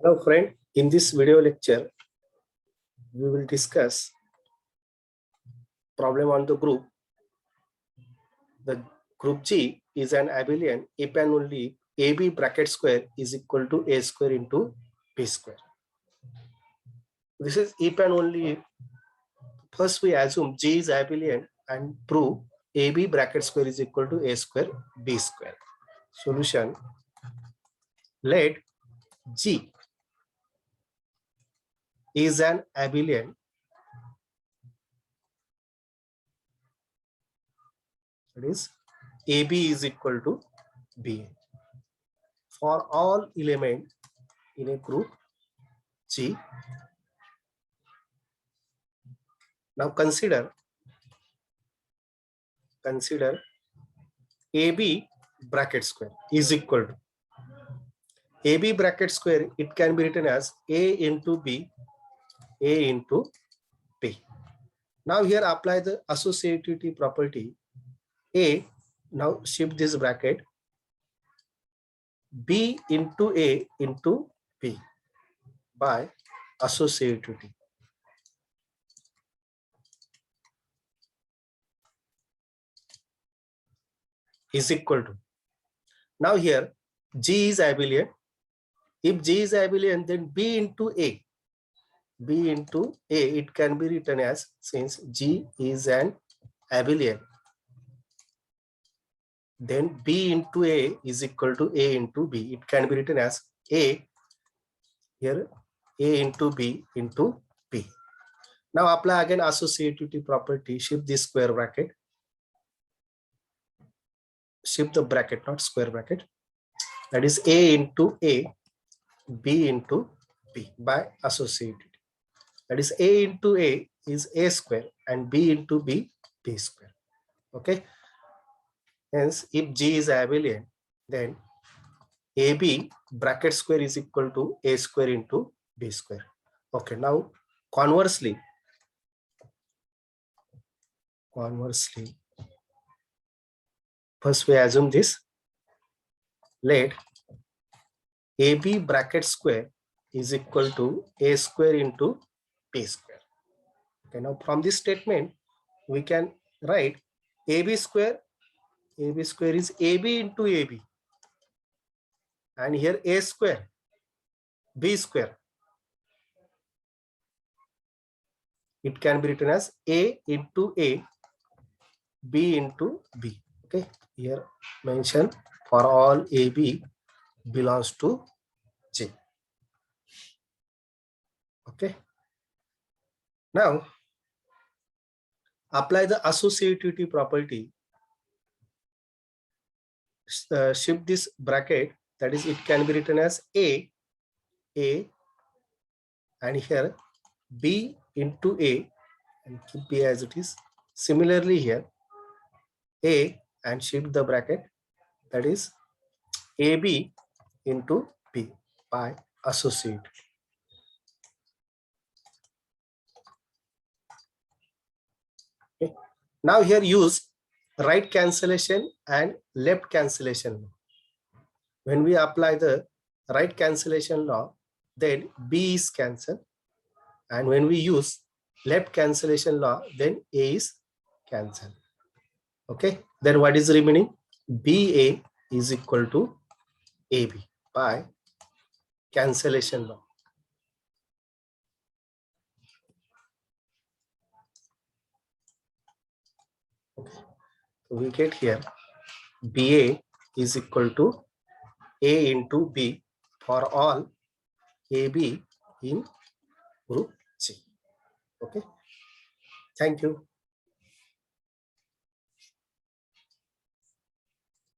Hello friend, in this video lecture, we will discuss problem on the group. The group G is an abelian if and only AB bracket square is equal to A square into B square. This is if and only. First we assume G is abelian and prove AB bracket square is equal to A square B square. Solution: let G is an abelian that is AB is equal to BA for all elements in a group G. Now consider AB bracket square is equal to AB bracket square. It can be written as A into B, A into B. Now here apply the associativity property. A, now shift this bracket, B into A into B by associativity is equal to. Now here G is abelian. If G is abelian, then B into A. B into A, it can be written as, since G is an abelian, then B into A is equal to A into B. It can be written as A, here A into B into B. Now apply again associativity property, shift this square bracket, shift the bracket, not square bracket, that is A into A, B into B by associativity. That is A into A is A square and B into B, B square. Okay. Hence, if G is abelian, then AB bracket square is equal to A square into B square. Okay. Now, conversely, first we assume this. Let AB bracket square is equal to A square into B square. Okay. Now, from this statement, we can write AB square. AB square is AB into AB. And here A square, B square. It can be written as A into A, B into B. Okay. Here mention for all AB belongs to J. Okay. Now apply the associativity property. Shift this bracket, that is, it can be written as A, and here B into A, and keep B as it is. Similarly here A and shift the bracket, that is AB into B by associativity. Okay. Now here use right cancellation and left cancellation law. When we apply the right cancellation law, then B is cancelled, and when we use left cancellation law, then A is cancelled. Okay, then what is remaining? BA is equal to AB by cancellation law. Okay. So we get here BA is equal to A into B for all AB in group C. Okay. Thank you.